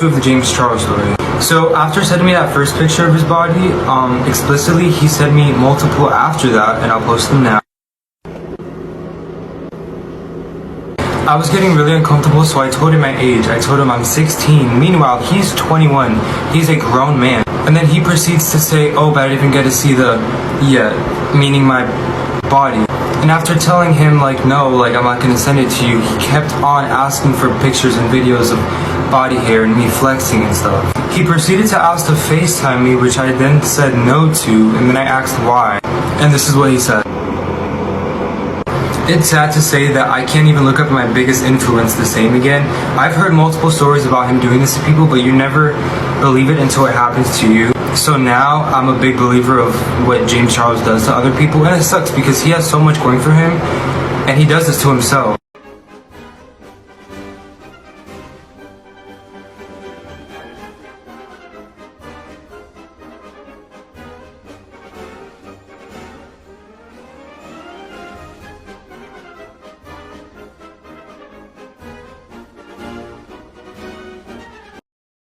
of the James Charles story. So after sending me that first picture of his body, explicitly, he sent me multiple after that, and I'll post them now. I was getting really uncomfortable, so I told him my age. I told him I'm 16. Meanwhile, he's 21. He's a grown man. And then he proceeds to say, oh, but I didn't even get to see the, meaning my body. And after telling him, like, no, like, I'm not gonna send it to you, he kept on asking for pictures and videos of body hair and me flexing and stuff. He proceeded to ask to FaceTime me, which I then said no to, and then I asked why. And this is what he said. It's sad to say that I can't even look up my biggest influence the same again. I've heard multiple stories about him doing this to people, but you never believe it until it happens to you. So now I'm a big believer of what James Charles does to other people, and it sucks because he has so much going for him, and he does this to himself.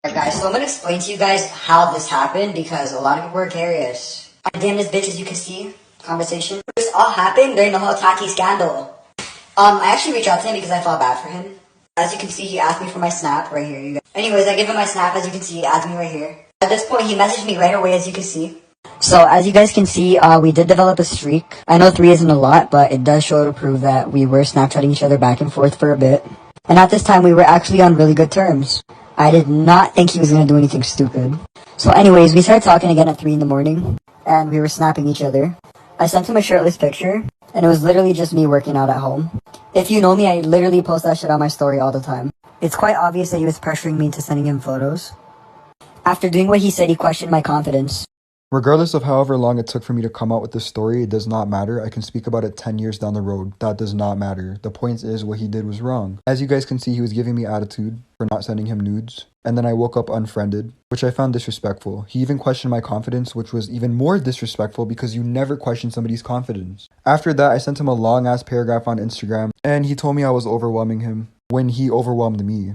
Alright guys, so I'm gonna explain to you guys how this happened because a lot of people are curious. I damn this bitch, as you can see, conversation. This all happened during the whole Taki scandal. I actually reached out to him because I felt bad for him. As you can see, he asked me for my snap right here. You guys. Anyways, I give him my snap, as you can see, he asked me right here. At this point, he messaged me right away, as you can see. So, as you guys can see, we did develop a streak. I know 3 isn't a lot, but it does show to prove that we were Snapchatting each other back and forth for a bit. And at this time, we were actually on really good terms. I did not think he was going to do anything stupid. So anyways, we started talking again at 3 in the morning, and we were snapping each other. I sent him a shirtless picture, and it was literally just me working out at home. If you know me, I literally post that shit on my story all the time. It's quite obvious that he was pressuring me into sending him photos. After doing what he said, he questioned my confidence. Regardless of however long it took for me to come out with this story, it does not matter. I can speak about it 10 years down the road. That does not matter. The point is, what he did was wrong. As you guys can see, he was giving me attitude for not sending him nudes. And then I woke up unfriended, which I found disrespectful. He even questioned my confidence, which was even more disrespectful because you never question somebody's confidence. After that, I sent him a long-ass paragraph on Instagram, and he told me I was overwhelming him when he overwhelmed me.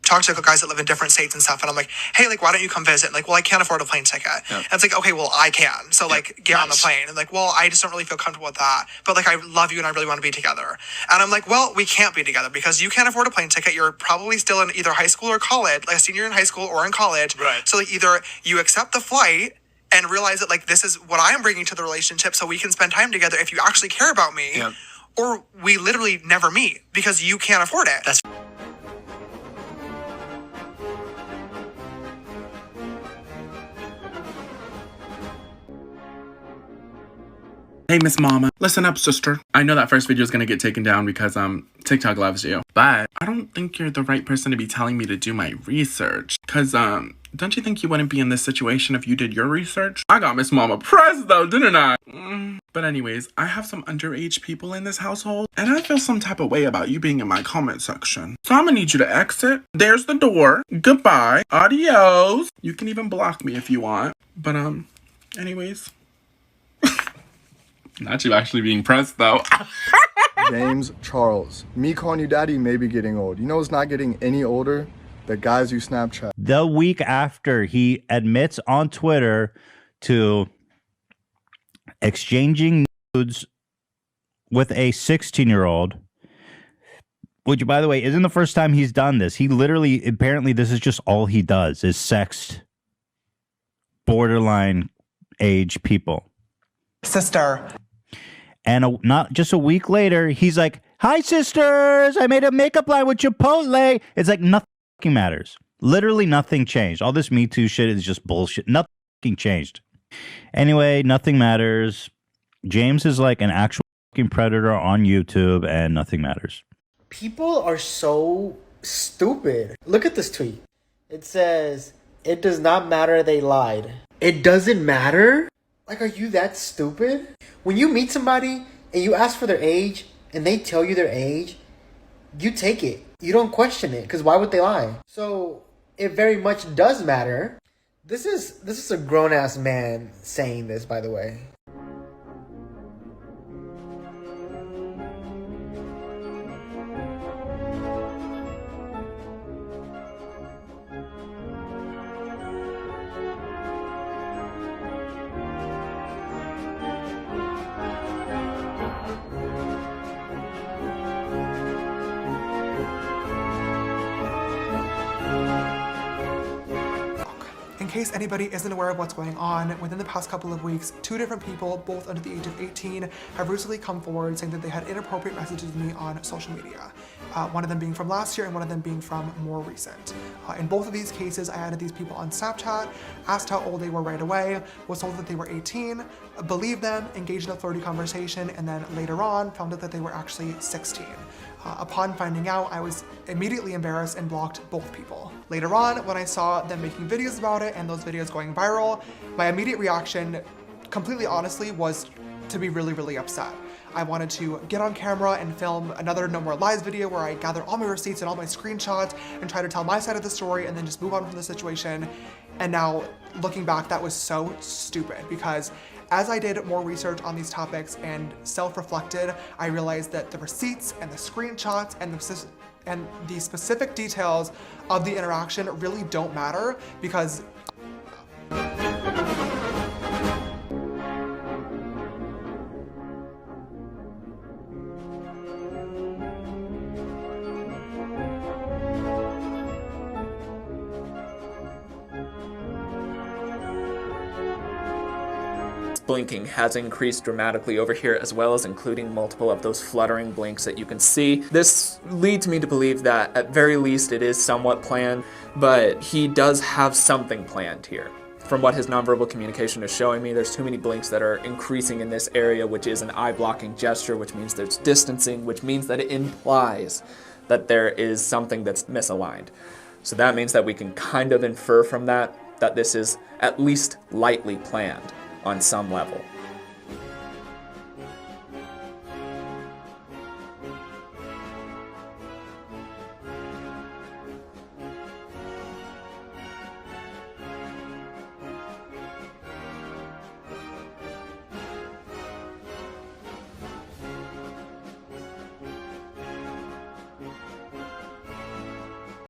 Talk to guys that live in different states and stuff, and I'm like, hey, like, why don't you come visit? And like, well, I can't afford a plane ticket. And it's like, okay, well, I can. So like, get on the plane. And like, well, I just don't really feel comfortable with that. But like, I love you and I really want to be together. And I'm like, well, we can't be together because you can't afford a plane ticket. You're probably still in either high school or college, like a senior in high school or in college. Right. So like, either you accept the flight and realize that like, this is what I'm bringing to the relationship so we can spend time together if you actually care about me, or we literally never meet because you can't afford it. That's Hey, Miss Mama. Listen up, sister. I know that first video is gonna get taken down because, TikTok loves you. But I don't think you're the right person to be telling me to do my research. Cause, don't you think you wouldn't be in this situation if you did your research? I got Miss Mama pressed though, didn't I? But anyways, I have some underage people in this household, and I feel some type of way about you being in my comment section. So I'm gonna need you to exit. There's the door. Goodbye. Adios. You can even block me if you want. But, anyways. Not you actually being pressed, though. James Charles. Me calling you daddy may be getting old. You know it's not getting any older? The guys you Snapchat. The week after he admits on Twitter to exchanging nudes with a 16-year-old, which, by the way, isn't the first time he's done this. He literally, apparently, this is just all he does, is sext borderline age people. Sister. And not just a week later, he's like, hi, sisters, I made a makeup line with Chipotle. It's like nothing matters. Literally nothing changed. All this Me Too shit is just bullshit. Nothing changed. Anyway, nothing matters. James is like an actual predator on YouTube, and nothing matters. People are so stupid. Look at this tweet. It says, it does not matter they lied. It doesn't matter? Like, are you that stupid? When you meet somebody and you ask for their age and they tell you their age, you take it. You don't question it, because why would they lie? So it very much does matter. This is a grown-ass man saying this, by the way. In case anybody isn't aware of what's going on, within the past couple of weeks, 2 different people, both under the age of 18, have recently come forward saying that they had inappropriate messages with me on social media. One of them being from last year and one of them being from more recent. In both of these cases, I added these people on Snapchat, asked how old they were right away, was told that they were 18, believed them, engaged in a flirty conversation, and then later on found out that they were actually 16. Upon finding out, I was immediately embarrassed and blocked both people. Later on, when I saw them making videos about it and those videos going viral, my immediate reaction, completely honestly, was to be really, really upset. I wanted to get on camera and film another No More Lies video where I gather all my receipts and all my screenshots and try to tell my side of the story and then just move on from the situation. And now, looking back, that was so stupid, because as I did more research on these topics and self-reflected, I realized that the receipts and the screenshots and the specific details of the interaction really don't matter, because blinking has increased dramatically over here, as well as including multiple of those fluttering blinks that you can see. This leads me to believe that at very least it is somewhat planned, but he does have something planned here. From what his nonverbal communication is showing me, there's too many blinks that are increasing in this area, which is an eye-blocking gesture, which means there's distancing, which means that it implies that there is something that's misaligned. So that means that we can kind of infer from that this is at least lightly planned on some level.